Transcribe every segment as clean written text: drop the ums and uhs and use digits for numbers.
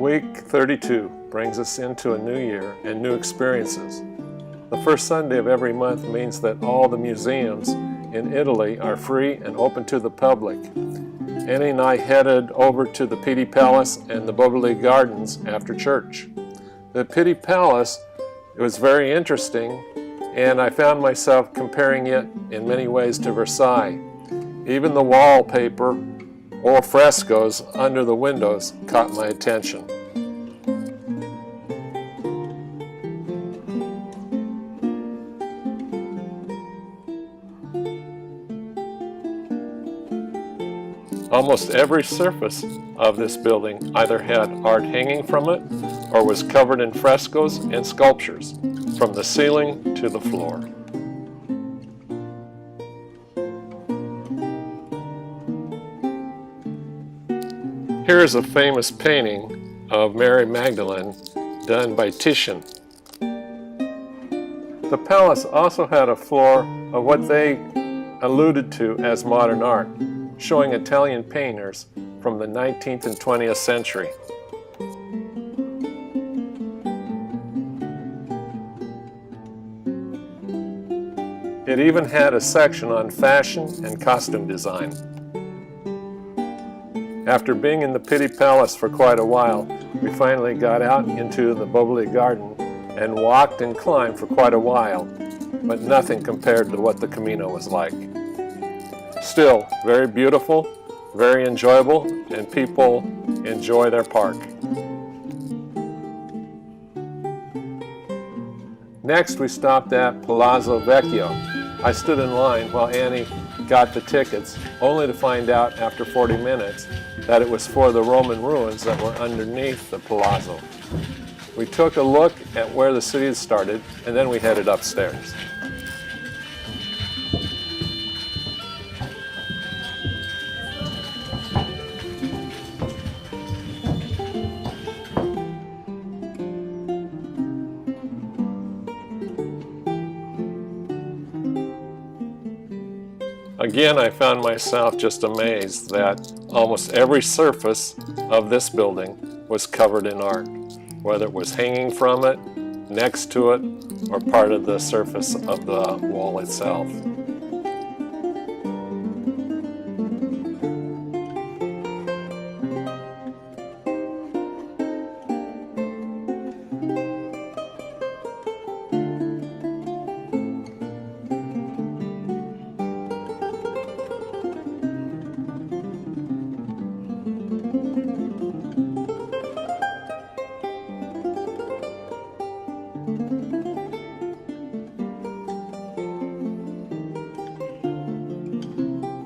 Week 32 brings us into a new year and new experiences. The first Sunday of every month means that all the museums in Italy are free and open to the public. Annie and I headed over to the Pitti Palace and the Boboli Gardens after church. The Pitti Palace, it was very interesting, and I found myself comparing it in many ways to Versailles. Even the wallpaper or frescoes under the windows caught my attention. Almost every surface of this building either had art hanging from it or was covered in frescoes and sculptures, from the ceiling to the floor. Here is a famous painting of Mary Magdalene done by Titian. The palace also had a floor of what they alluded to as modern art, showing Italian painters from the 19th and 20th century. It even had a section on fashion and costume design. After being in the Pitti Palace for quite a while, we finally got out into the Boboli Garden and walked and climbed for quite a while, but nothing compared to what the Camino was like. Still, very beautiful, very enjoyable, and people enjoy their park. Next, we stopped at Palazzo Vecchio. I stood in line while Annie got the tickets, only to find out after 40 minutes that it was for the Roman ruins that were underneath the palazzo. We took a look at where the city had started, and then we headed upstairs. Again, I found myself just amazed that almost every surface of this building was covered in art, whether it was hanging from it, next to it, or part of the surface of the wall itself.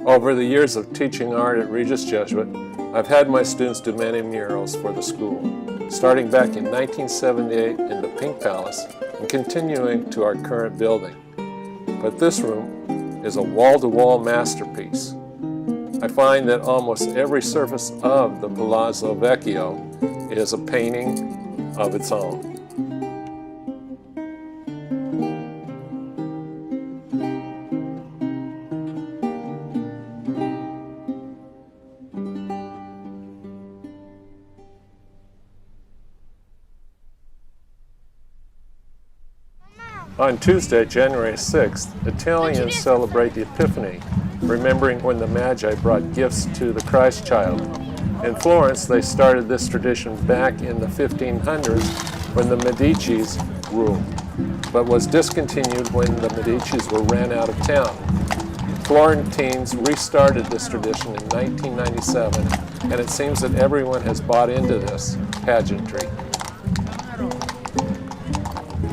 Over the years of teaching art at Regis Jesuit, I've had my students do many murals for the school, starting back in 1978 in the Pink Palace and continuing to our current building. But this room is a wall-to-wall masterpiece. I find that almost every surface of the Palazzo Vecchio is a painting of its own. On Tuesday, January 6th, Italians celebrate the Epiphany, remembering when the Magi brought gifts to the Christ child. In Florence, they started this tradition back in the 1500s when the Medicis ruled, but was discontinued when the Medicis were ran out of town. Florentines restarted this tradition in 1997, and it seems that everyone has bought into this pageantry.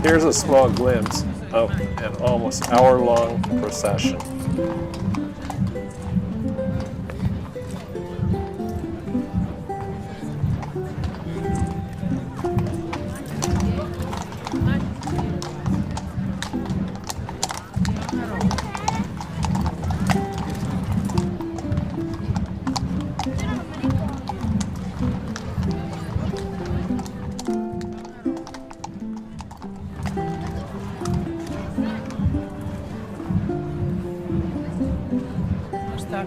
Here's a small glimpse of an almost hour-long procession.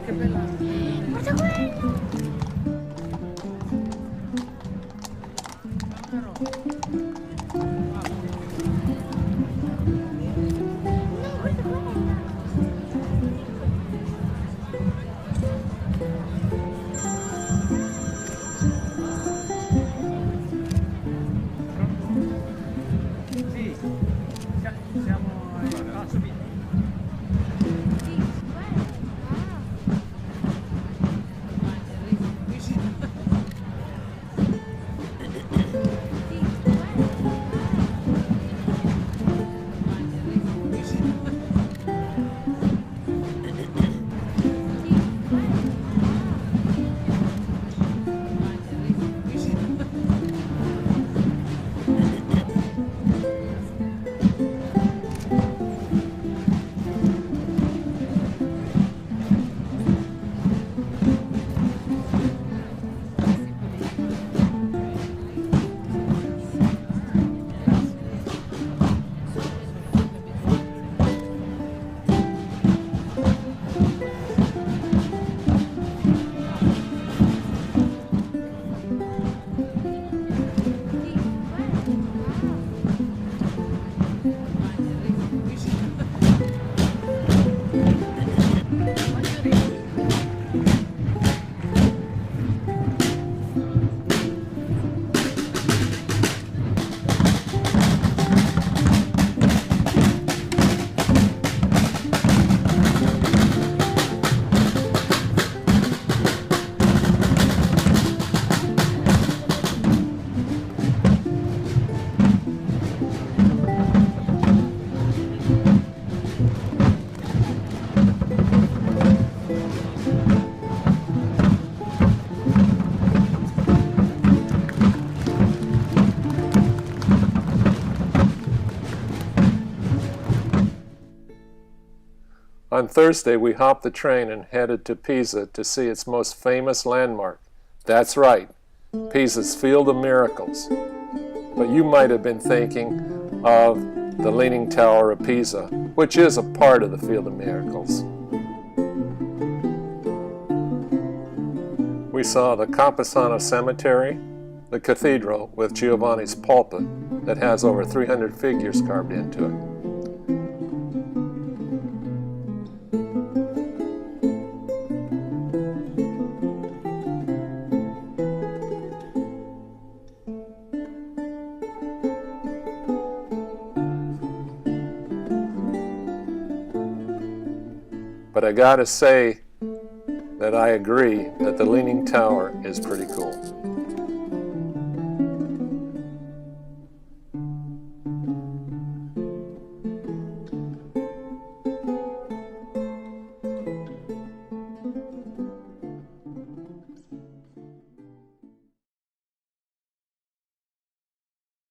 Che bella. Guarda quello. On Thursday, we hopped the train and headed to Pisa to see its most famous landmark. That's right, Pisa's Field of Miracles. But you might have been thinking of the Leaning Tower of Pisa, which is a part of the Field of Miracles. We saw the Camposano Cemetery, the cathedral with Giovanni's pulpit that has over 300 figures carved into it. But I gotta say that I agree that the Leaning Tower is pretty cool.